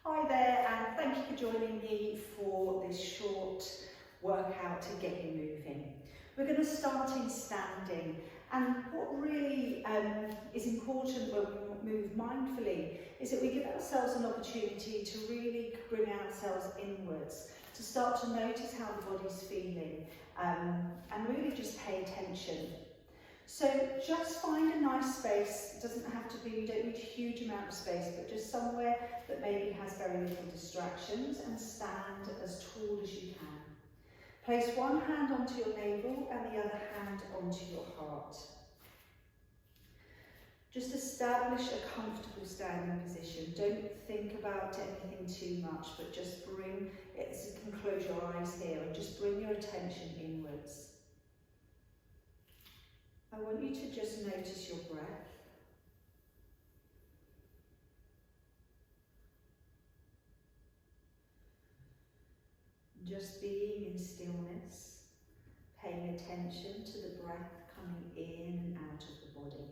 Hi there, and thank you for joining me for this short workout to get you moving. We're going to start in standing, and what really is important when we move mindfully is that we give ourselves an opportunity to really bring ourselves inwards, to start to notice how the body's feeling, and really just pay attention. So just find a nice space. It doesn't have to be, you don't need a huge amount of space, but just somewhere that maybe has very little distractions, and stand as tall as you can. Place one hand onto your navel and the other hand onto your heart. Just establish a comfortable standing position. Don't think about anything too much, but just bring it, you can close your eyes here and just bring your attention inwards. I want you to just notice your breath. Just being in stillness, paying attention to the breath coming in and out of the body.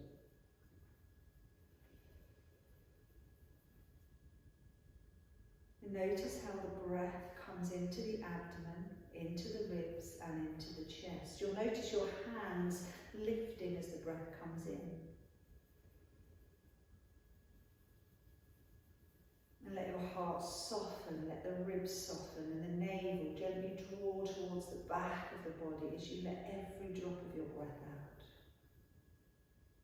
And notice how the breath comes into the abdomen, into the ribs and into the chest. You'll notice your hands lifting as the breath comes in. And let your heart soften, let the ribs soften, and the navel gently draw towards the back of the body as you let every drop of your breath out.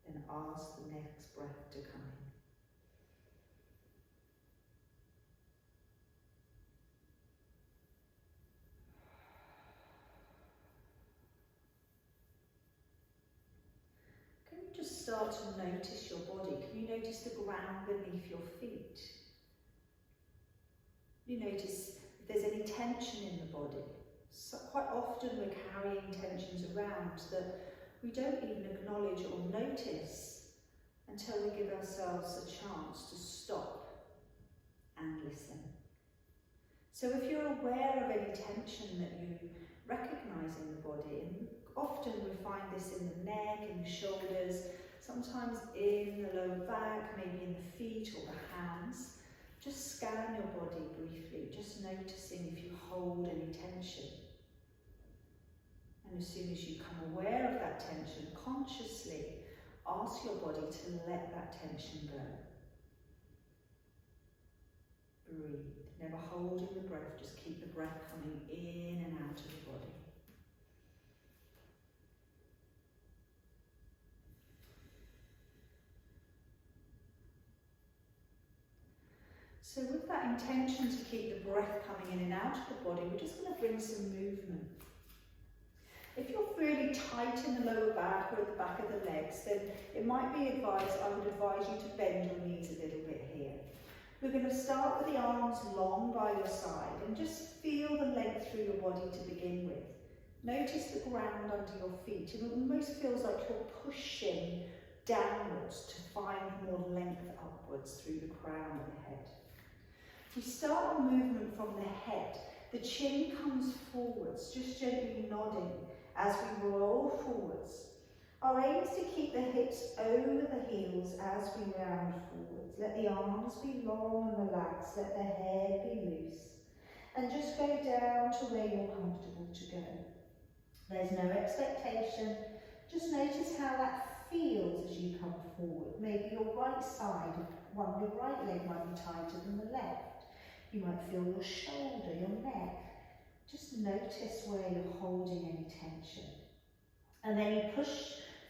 Then ask the next breath to come in. Can you just start to notice your body? Can you notice the ground beneath your feet? You notice if there's any tension in the body. So quite often we're carrying tensions around that we don't even acknowledge or notice until we give ourselves a chance to stop and listen. So if you're aware of any tension that you recognise in the body, and often we find this in the neck, in the shoulders, sometimes in the lower back, maybe in the feet or the hands, just scan your body briefly, just noticing if you hold any tension. And as soon as you become aware of that tension, consciously ask your body to let that tension go. Breathe, never holding the breath, just keep the breath coming in and out of the body. So with that intention to keep the breath coming in and out of the body, we're just going to bring some movement. If you're really tight in the lower back or at the back of the legs, then it might be I would advise you to bend your knees a little bit here. We're going to start with the arms long by your side and just feel the length through your body to begin with. Notice the ground under your feet. It almost feels like you're pushing downwards to find more length upwards through the crown of the head. We start our movement from the head. The chin comes forwards, just gently nodding as we roll forwards. Our aim is to keep the hips over the heels as we round forwards. Let the arms be long and relaxed, let the head be loose. And just go down to where you're comfortable to go. There's no expectation, just notice how that feels as you come forward. Maybe your right side, your right leg might be tighter than the left. You might feel your shoulder, your neck. Just notice where you're holding any tension. And then you push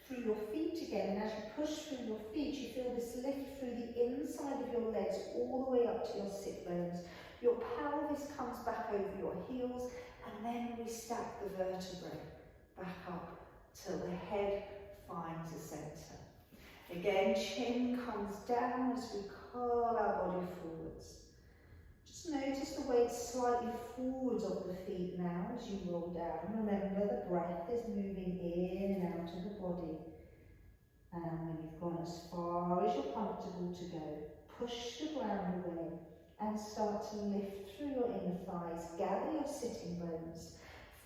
through your feet again, and as you push through your feet, you feel this lift through the inside of your legs all the way up to your sit bones. Your pelvis comes back over your heels, and then we stack the vertebrae back up till the head finds a centre. Again, chin comes down as we curl our body forwards. Just notice the weight slightly forwards of the feet now as you roll down. Remember, the breath is moving in and out of the body. And when you've gone as far as you're comfortable to go, push the ground away and start to lift through your inner thighs. Gather your sitting bones.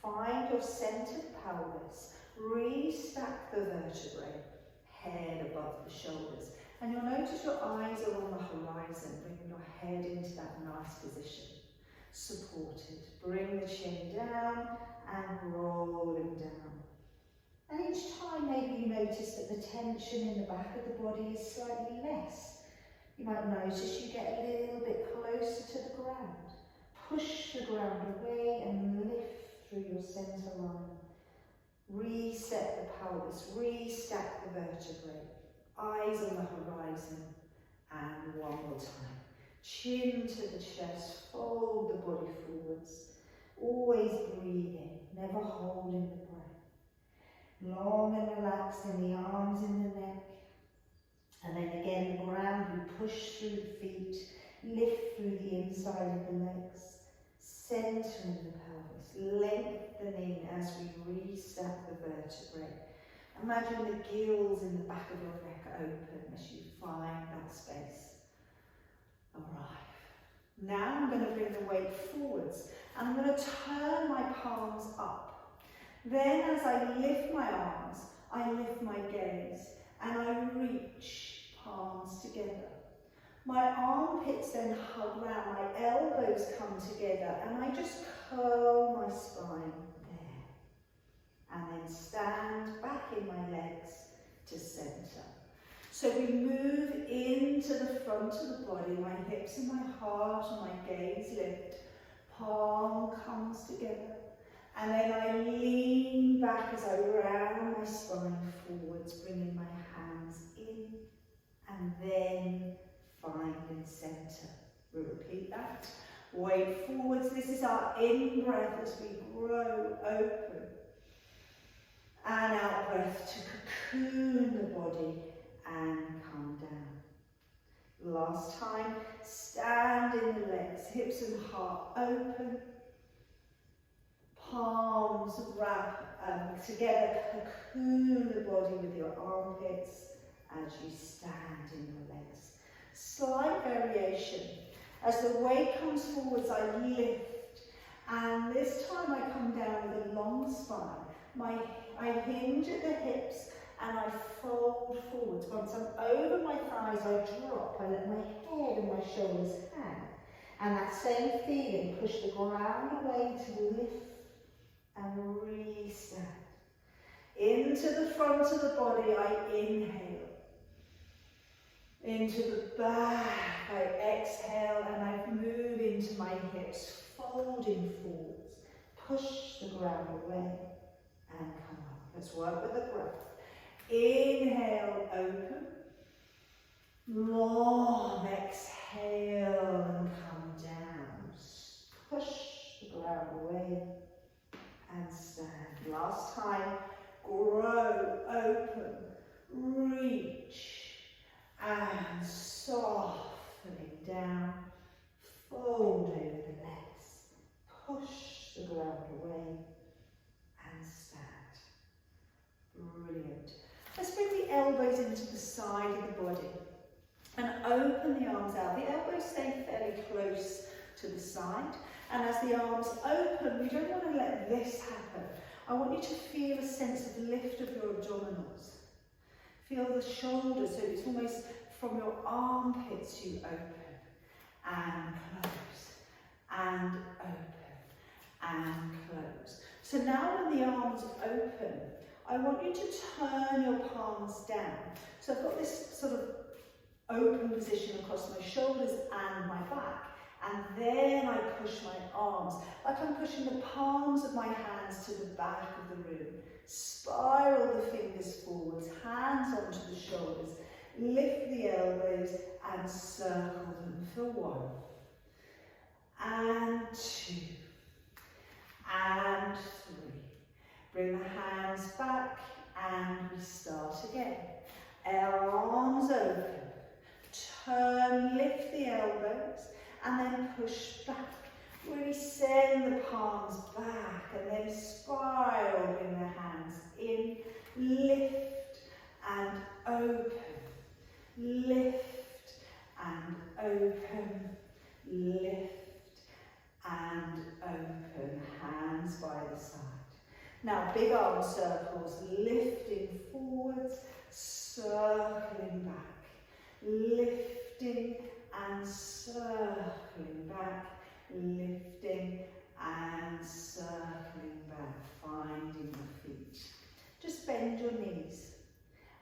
Find your centered pelvis. Restack the vertebrae. Head above the shoulders. And you'll notice your eyes are on the horizon. Bring your head into that nice nice position. Supported. Bring the chin down and rolling down. And each time maybe you notice that the tension in the back of the body is slightly less. You might notice you get a little bit closer to the ground. Push the ground away and lift through your centre line. Reset the pelvis, restack the vertebrae. Eyes on the horizon. And one more time. Chin to the chest, fold the body forwards. Always breathing, never holding the breath. Long and relaxed in the arms and the neck. And then again, the ground, we push through the feet, lift through the inside of the legs, centering the pelvis, lengthening as we restack the vertebrae. Imagine the gills in the back of your neck open as you find that space. Alright, now I'm going to bring the weight forwards and I'm going to turn my palms up. Then as I lift my arms, I lift my gaze and I reach palms together. My armpits then hug round, my elbows come together and I just curl my spine there. And then stand back in my legs to centre. So we move into the front of the body, my hips and my heart and my gaze lift. Palm comes together. And then I lean back as I round my spine forwards, bringing my hands in and then finding centre. We'll repeat that. Weight forwards. This is our in-breath as we grow open. And out breath to cocoon the body and come down. Last time, stand in the legs, hips and heart open. Palms wrap together, cocoon the body with your armpits as you stand in the legs. Slight variation. As the weight comes forwards, I lift. And this time I come down with a long spine. I hinge at the hips and I fold forwards. Once I'm over my thighs, I drop. I let my head and my shoulders hang. And that same feeling, push the ground away to lift and reset. Into the front of the body, I inhale. Into the back, I exhale and I move into my hips, folding forwards. Push the ground away and come up. Let's work with the breath. Inhale, open. Long exhale and come down. Push the ground away and stand. Last time, grow, open, reach and softening down. Fold over the legs. Push the ground away and stand. Brilliant. Let's bring the elbows into the side of the body and open the arms out. The elbows stay fairly close to the side, and as the arms open, we don't want to let this happen. I want you to feel a sense of lift of your abdominals. Feel the shoulders, so it's almost from your armpits you open and close and open and close. So now when the arms open, I want you to turn your palms down. So I've got this sort of open position across my shoulders and my back. And then I push my arms, like I'm pushing the palms of my hands to the back of the room. Spiral the fingers forwards, hands onto the shoulders. Lift the elbows and circle them for 1. And 2. And 3. Bring the hands back and we start again. Our arms open. Turn, lift the elbows and then push back. Really send the palms back and then spiral, bring the hands in. Lift and open. Lift and open. Lift and open. Hands by the side. Now, big arm circles, lifting forwards, circling back, lifting and circling circling back, lifting and circling back, finding the feet. Just bend your knees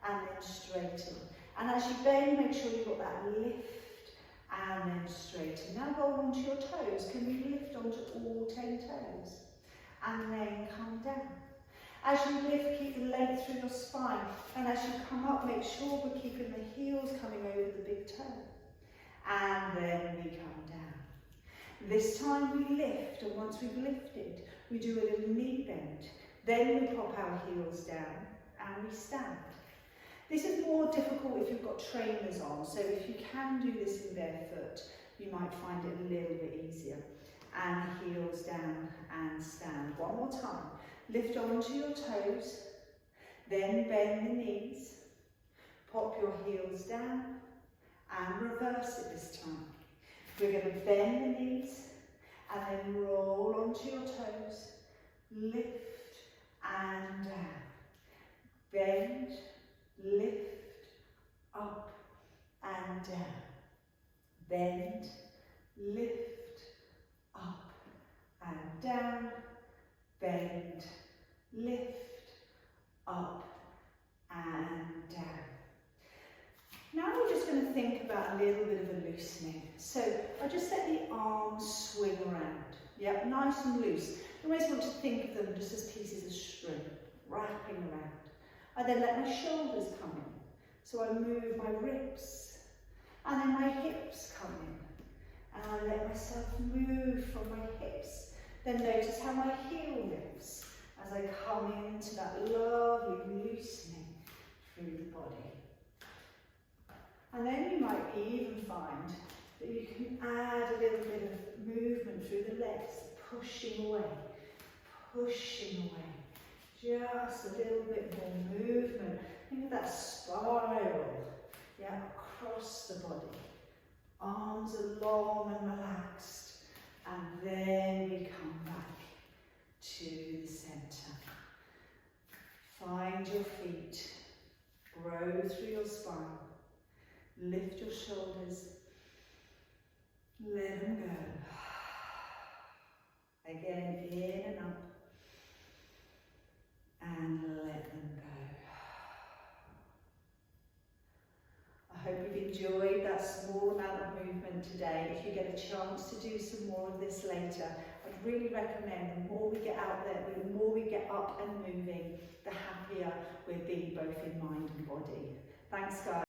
and then straighten. And as you bend, make sure you've got that lift and then straighten. Now go onto your toes. Can you lift onto all 10 toes? And then come down. As you lift, keep the length through your spine. And as you come up, make sure we're keeping the heels coming over the big toe. And then we come down. This time we lift, and once we've lifted, we do a little knee bend. Then we pop our heels down and we stand. This is more difficult if you've got trainers on, so if you can do this in barefoot, you might find it a little bit easier. And heels down and stand. One more time. Lift onto your toes, then bend the knees, pop your heels down and reverse it this time. We're going to bend the knees and then roll onto your toes, lift and down, bend, lift, up and down, bend, lift, up and down, bend, lift, up and down. Now we're just going to think about a little bit of a loosening. So I just let the arms swing around. Yep, nice and loose. You always want to think of them just as pieces of string, wrapping around. I then let my shoulders come in. So I move my ribs. And then my hips come in. And I let myself move from my hips. Then notice how my heel lifts as I come into that lovely loosening through the body. And then you might even find that you can add a little bit of movement through the legs, pushing away, just a little bit more movement. Think of that spiral, yeah, across the body. Arms are long and relaxed, and then we come back to the centre. Find your feet, grow through your spine. Lift your shoulders, let them go. Again, in and up, and let them go. I hope you've enjoyed that small amount of movement today. If you get a chance to do some more of this later, I'd really recommend the more we get out there, the more we get up and moving, the happier we'll be both in mind and body. Thanks, guys.